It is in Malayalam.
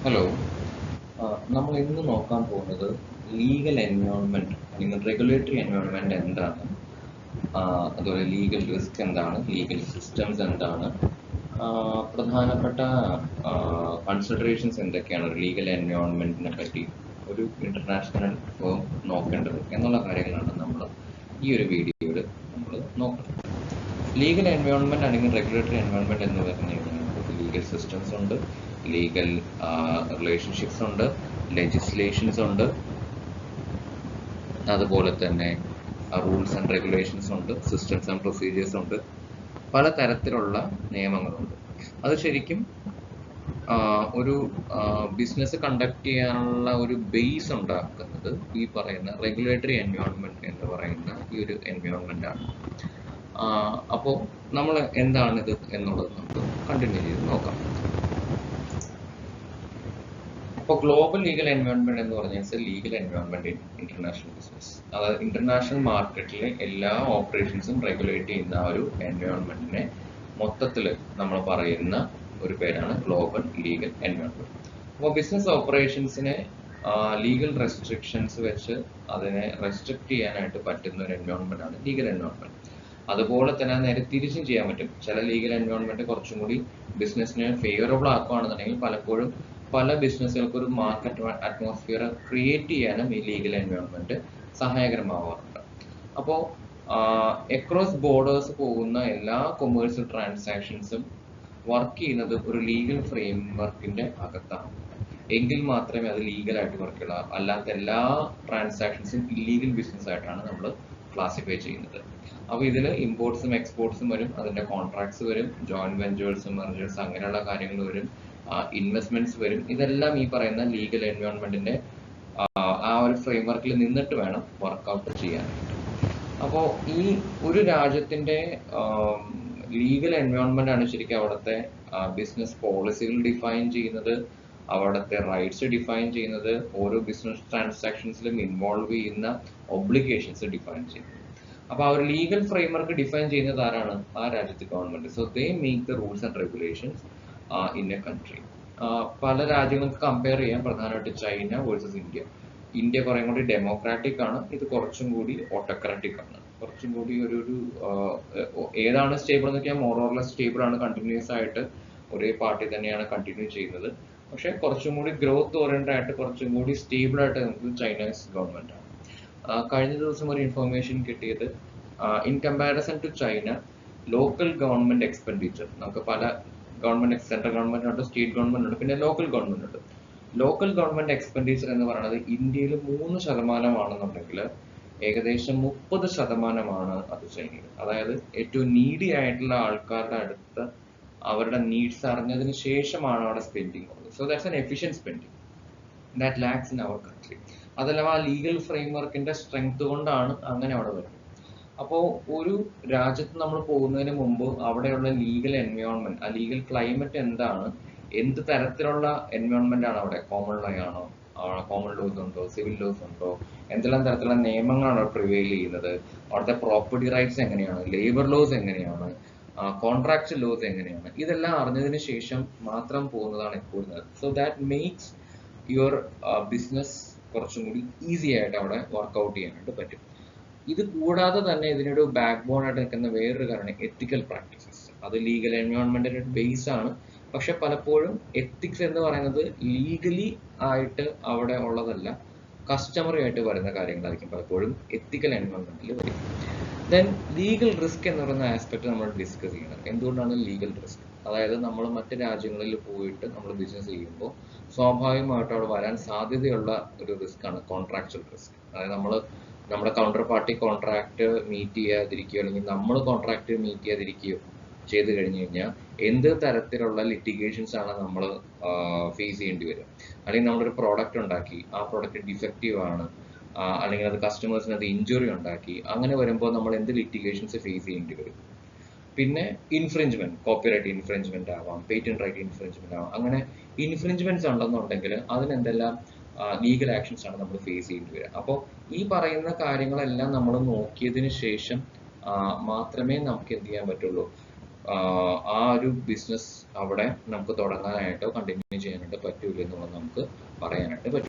ഹലോ. നമ്മൾ ഇന്ന് നോക്കാൻ പോകുന്നത് ലീഗൽ എൻവയോൺമെൻറ്റ് അല്ലെങ്കിൽ റെഗുലേറ്ററി എൻവയോൺമെൻറ്റ് എന്താണ്, അതുപോലെ ലീഗൽ റിസ്ക് എന്താണ്, ലീഗൽ സിസ്റ്റംസ് എന്താണ്, പ്രധാനപ്പെട്ട കൺസിഡറേഷൻസ് എന്തൊക്കെയാണ് ഒരു ലീഗൽ എൻവയോൺമെൻറ്റിനെ പറ്റി ഒരു ഇൻ്റർനാഷണൽ ഫേം നോക്കേണ്ടത് എന്നുള്ള കാര്യങ്ങളാണ് നമ്മൾ ഈ ഒരു വീഡിയോയിൽ നമ്മൾ നോക്കുന്നത്. ലീഗൽ എൻവയോൺമെൻറ്റ് അല്ലെങ്കിൽ റെഗുലേറ്ററി എൻവയോൺമെൻറ്റ് എന്ന് പറഞ്ഞു കഴിഞ്ഞാൽ ലീഗൽ സിസ്റ്റംസ് ഉണ്ട്, ലീഗൽ റിലേഷൻഷിപ്സ് ഉണ്ട്, ലെജിസ്ലേഷൻസ് ഉണ്ട്, അതുപോലെ തന്നെ റൂൾസ് ആൻഡ് റെഗുലേഷൻസ് ഉണ്ട്, സിസ്റ്റംസ് ആൻഡ് പ്രൊസീജിയേഴ്സ് ഉണ്ട്, പല തരത്തിലുള്ള നിയമങ്ങളുണ്ട്. അത് ശരിക്കും ഒരു ബിസിനസ് കണ്ടക്ട് ചെയ്യാനുള്ള ഒരു ബേസ് ഉണ്ടാക്കുന്നത് ഈ പറയുന്ന റെഗുലേറ്ററി എൻവയോൺമെൻറ്റ് എന്ന് പറയുന്ന ഈ ഒരു എൻവയോൺമെൻ്റ് ആണ്. അപ്പോൾ നമ്മൾ എന്താണിത് എന്നുള്ളത് നമുക്ക് കണ്ടിന്യൂ ചെയ്ത് നോക്കാം. അപ്പോൾ ഗ്ലോബൽ ലീഗൽ എൻവയോൺമെന്റ് എന്ന് പറഞ്ഞാൽ legal environment in international business, അതായത് ഇന്റർനാഷണൽ മാർക്കറ്റിലെ എല്ലാ ഓപ്പറേഷൻസും റെഗുലേറ്റ് ചെയ്യുന്ന ആ ഒരു എൻവയോൺമെന്റിനെ മൊത്തത്തിൽ നമ്മൾ പറയുന്ന ഒരു പേരാണ് ഗ്ലോബൽ ലീഗൽ എൻവയോൺമെന്റ്. അപ്പോൾ ബിസിനസ് ഓപ്പറേഷൻസിനെ ലീഗൽ റെസ്ട്രിക്ഷൻസ് വെച്ച് അതിനെ റെസ്ട്രിക്ട് ചെയ്യാനായിട്ട് പറ്റുന്ന ഒരു എൻവയോൺമെന്റ് ആണ് ലീഗൽ എൻവയോൺമെന്റ്. അതുപോലെ തന്നെ നേരെ തിരിച്ചും ചെയ്യാൻ പറ്റും. ചില ലീഗൽ എൻവയോൺമെന്റ് കുറച്ചും കൂടി ബിസിനസ്സിന് ഫേവറബിൾ ആക്കുകയാണെന്നുണ്ടെങ്കിൽ പലപ്പോഴും പല ബിസിനസ്സുകൾക്ക് ഒരു മാർക്കറ്റ് അറ്റ്മോസ്ഫിയർ ക്രിയേറ്റ് ചെയ്യാനും ഈ ലീഗൽ എൻവയോൺമെന്റ് സഹായകരമാവാറുണ്ട്. അപ്പോൾ അക്രോസ് ബോർഡേഴ്സ് പോകുന്ന എല്ലാ കൊമേഴ്സ്യൽ ട്രാൻസാക്ഷൻസും വർക്ക് ചെയ്യുന്നത് ഒരു ലീഗൽ ഫ്രെയിംവർക്കിന്റെ അകത്താണ്. എങ്കിൽ മാത്രമേ അത് ലീഗലായിട്ട് വർക്ക് ചെയ്യുള്ളൂ. അല്ലാത്ത എല്ലാ ട്രാൻസാക്ഷൻസും ഇല്ലീഗൽ ബിസിനസ് ആയിട്ടാണ് നമ്മൾ ക്ലാസിഫൈ ചെയ്യുന്നത്. അപ്പോൾ ഇതിൽ ഇമ്പോർട്ട്സും എക്സ്പോർട്ട്സും വരും, അതിന്റെ കോൺട്രാക്ട്സ് വരും, ജോയിന്റ് വെഞ്ചേഴ്സ്, മെർജേഴ്സ്, അങ്ങനെയുള്ള കാര്യങ്ങൾ വരും, ഇൻവെസ്റ്റ്മെന്റ്സ് വരും. ഇതെല്ലാം ഈ പറയുന്ന ലീഗൽ എൻവയോൺമെന്റിന്റെ ആ ഒരു ഫ്രെയിംവർക്കിൽ നിന്നിട്ട് വേണം വർക്ക്ഔട്ട് ചെയ്യാനായിട്ട്. അപ്പോൾ ഈ ഒരു രാജ്യത്തിന്റെ ലീഗൽ എൻവയോൺമെന്റ് ആണ് ശരിക്കും അവിടുത്തെ ബിസിനസ് പോളിസികൾ ഡിഫൈൻ ചെയ്യുന്നത്, അവിടുത്തെ റൈറ്റ്സ് ഡിഫൈൻ ചെയ്യുന്നത്, ഓരോ ബിസിനസ് ട്രാൻസാക്ഷൻസിലും ഇൻവോൾവ് ചെയ്യുന്ന ഒബ്ലിഗേഷൻസ് ഡിഫൈൻ ചെയ്യുന്നത്. അപ്പോൾ ആ ഒരു ലീഗൽ ഫ്രെയിംവർക്ക് ഡിഫൈൻ ചെയ്യുന്നത് ആരാണ്? ആ രാജ്യത്തെ government. So they make the rules and regulations in A country. പല രാജ്യങ്ങൾക്ക് കമ്പയർ ചെയ്യാം, പ്രധാനമായിട്ട് ചൈന വേഴ്സസ് ഇന്ത്യ. ഇന്ത്യ കുറേ കൂടി ഡെമോക്രാറ്റിക് ആണ്, ഇത് കുറച്ചും കൂടി ഓട്ടോക്രാറ്റിക് ആണ്. കുറച്ചും കൂടി ഒരു ഏതാണ് സ്റ്റേബിൾ എന്ന് വെച്ചാൽ മോറോർലെസ് സ്റ്റേബിൾ ആണ്, കണ്ടിന്യൂസ് ആയിട്ട് ഒരേ പാർട്ടി തന്നെയാണ് കണ്ടിന്യൂ ചെയ്യുന്നത്. പക്ഷെ കുറച്ചും കൂടി ഗ്രോത്ത് ഓറിയന്റഡ് ആയിട്ട് കുറച്ചും കൂടി സ്റ്റേബിൾ ആയിട്ട് നമുക്ക് ചൈനീസ് ഗവൺമെന്റ് ആണ്. കഴിഞ്ഞ ദിവസം ഒരു ഇൻഫർമേഷൻ കിട്ടിയത്, in comparison to China, local government expenditure, നമുക്ക് പല ഗവൺമെന്റ്, സെൻട്രൽ ഗവൺമെന്റ് ഉണ്ട്, സ്റ്റേറ്റ് ഗവൺമെന്റ് ഉണ്ട്, പിന്നെ ലോക്കൽ ഗവൺമെന്റ് ഉണ്ട്. ലോക്കൽ ഗവൺമെന്റ് എക്സ്പെൻഡിച്ചർ എന്ന് പറയുന്നത് ഇന്ത്യയിൽ 3% ഏകദേശം 30% അത് ചൈനയിൽ. അതായത് ഏറ്റവും നീഡി ആയിട്ടുള്ള ആൾക്കാരുടെ അടുത്ത് അവരുടെ നീഡ്സ് അറിഞ്ഞതിന് ശേഷമാണ് അവിടെ സ്പെൻഡിങ് ഉള്ളത്. So that's an efficient spending that lacks in our country. അതെല്ലാം ആ ലീഗൽ ഫ്രെയിംവർക്കിന്റെ സ്ട്രെങ്ത് കൊണ്ടാണ് അങ്ങനെ അവിടെ വരുന്നത്. അപ്പോൾ ഒരു രാജ്യത്ത് നമ്മൾ പോകുന്നതിന് മുമ്പ് അവിടെയുള്ള ലീഗൽ എൻവയോൺമെന്റ്, ആ ലീഗൽ ക്ലൈമറ്റ് എന്താണ്, എന്ത് തരത്തിലുള്ള എൻവയോൺമെന്റ് ആണ് അവിടെ, കോമൺ ലോ ആണോ, കോമൺ ലോസ് ഉണ്ടോ, സിവിൽ ലോസ് ഉണ്ടോ, എന്തെല്ലാം തരത്തിലുള്ള നിയമങ്ങളാണ് അവിടെ പ്രിവെയിൽ ചെയ്യുന്നത്, അവിടുത്തെ പ്രോപ്പർട്ടി റൈറ്റ്സ് എങ്ങനെയാണ്, ലേബർ ലോസ് എങ്ങനെയാണ്, കോൺട്രാക്ച്വൽ ലോസ് എങ്ങനെയാണ്, ഇതെല്ലാം അറിഞ്ഞതിന് ശേഷം മാത്രം പോകുന്നതാണ് എപ്പോഴും. So that makes your business കുറച്ചും കൂടി ഈസി ആയിട്ട് അവിടെ വർക്ക്ഔട്ട് ചെയ്യാനായിട്ട് പറ്റും. ഇത് കൂടാതെ തന്നെ ഇതിനൊരു ബാക്ക് ബോൺ ആയിട്ട് നിൽക്കുന്ന വേറൊരു കാരണം എത്തിക്കൽ പ്രാക്ടീസസ്. അത് ലീഗൽ എൻവയോൺമെന്റിന്റെ ബേസ് ആണ്. പക്ഷെ പലപ്പോഴും എത്തിക്സ് എന്ന് പറയുന്നത് ലീഗലി ആയിട്ട് അവിടെ ഉള്ളതല്ല, കസ്റ്റമറി ആയിട്ട് വരുന്ന കാര്യങ്ങളായിരിക്കും പലപ്പോഴും എത്തിക്കൽ എൻവയോൺമെന്റിൽ വരും. ദെൻ ലീഗൽ റിസ്ക് എന്ന് പറയുന്ന ആസ്പെക്ട് നമ്മൾ ഡിസ്കസ് ചെയ്യണം. എന്തുകൊണ്ടാണ് ലീഗൽ റിസ്ക്? അതായത് നമ്മൾ മറ്റ് രാജ്യങ്ങളിൽ പോയിട്ട് നമ്മൾ ബിസിനസ് ചെയ്യുമ്പോൾ സ്വാഭാവികമായിട്ടും അവിടെ വരാൻ സാധ്യതയുള്ള ഒരു റിസ്ക് ആണ് കോൺട്രാക്ച്വൽ റിസ്ക്. അതായത് നമ്മുടെ കൗണ്ടർ പാർട്ടി കോൺട്രാക്ട് മീറ്റ് ചെയ്യാതിരിക്കുകയോ അല്ലെങ്കിൽ നമ്മൾ കോൺട്രാക്ട് മീറ്റ് ചെയ്യാതിരിക്കുകയോ ചെയ്ത് കഴിഞ്ഞു കഴിഞ്ഞാൽ എന്ത് തരത്തിലുള്ള ലിറ്റിഗേഷൻസ് ആണ് നമ്മൾ ഫേസ് ചെയ്യേണ്ടി വരും. അല്ലെങ്കിൽ നമ്മളൊരു പ്രോഡക്റ്റ് ഉണ്ടാക്കി, ആ പ്രോഡക്റ്റ് ഡിഫക്റ്റീവ് ആണ്, അല്ലെങ്കിൽ അത് കസ്റ്റമേഴ്സിന് അത് ഇഞ്ചുറി ഉണ്ടാക്കി, അങ്ങനെ വരുമ്പോൾ നമ്മൾ എന്ത് ലിറ്റിഗേഷൻസ് ഫേസ് ചെയ്യേണ്ടി വരും. പിന്നെ ഇൻഫ്രിഞ്ച്മെന്റ്, കോപ്പിറൈറ്റ് ഇൻഫ്രിഞ്ച്മെന്റ് ആവാം, പേറ്റന്റ് റൈറ്റ് ഇൻഫ്രിഞ്ച്മെന്റ് ആവാം. അങ്ങനെ ഇൻഫ്രിഞ്ച്മെന്റ്സ് ഉണ്ടെന്നുണ്ടെങ്കിൽ അതിനെന്തെല്ലാം ലീഗൽ ആക്ഷൻസ് ആണ് നമ്മൾ ഫേസ് ചെയ്യേണ്ടി വരിക. അപ്പോൾ ഈ പറയുന്ന കാര്യങ്ങളെല്ലാം നമ്മൾ നോക്കിയതിന് ശേഷം മാത്രമേ നമുക്ക് എന്ത് ചെയ്യാൻ പറ്റുള്ളൂ, ആ ഒരു ബിസിനസ് അവിടെ നമുക്ക് തുടങ്ങാനായിട്ടോ കണ്ടിന്യൂ ചെയ്യാനായിട്ടോ പറ്റൂല എന്നുള്ളത് നമുക്ക് പറയാനായിട്ട് പറ്റും.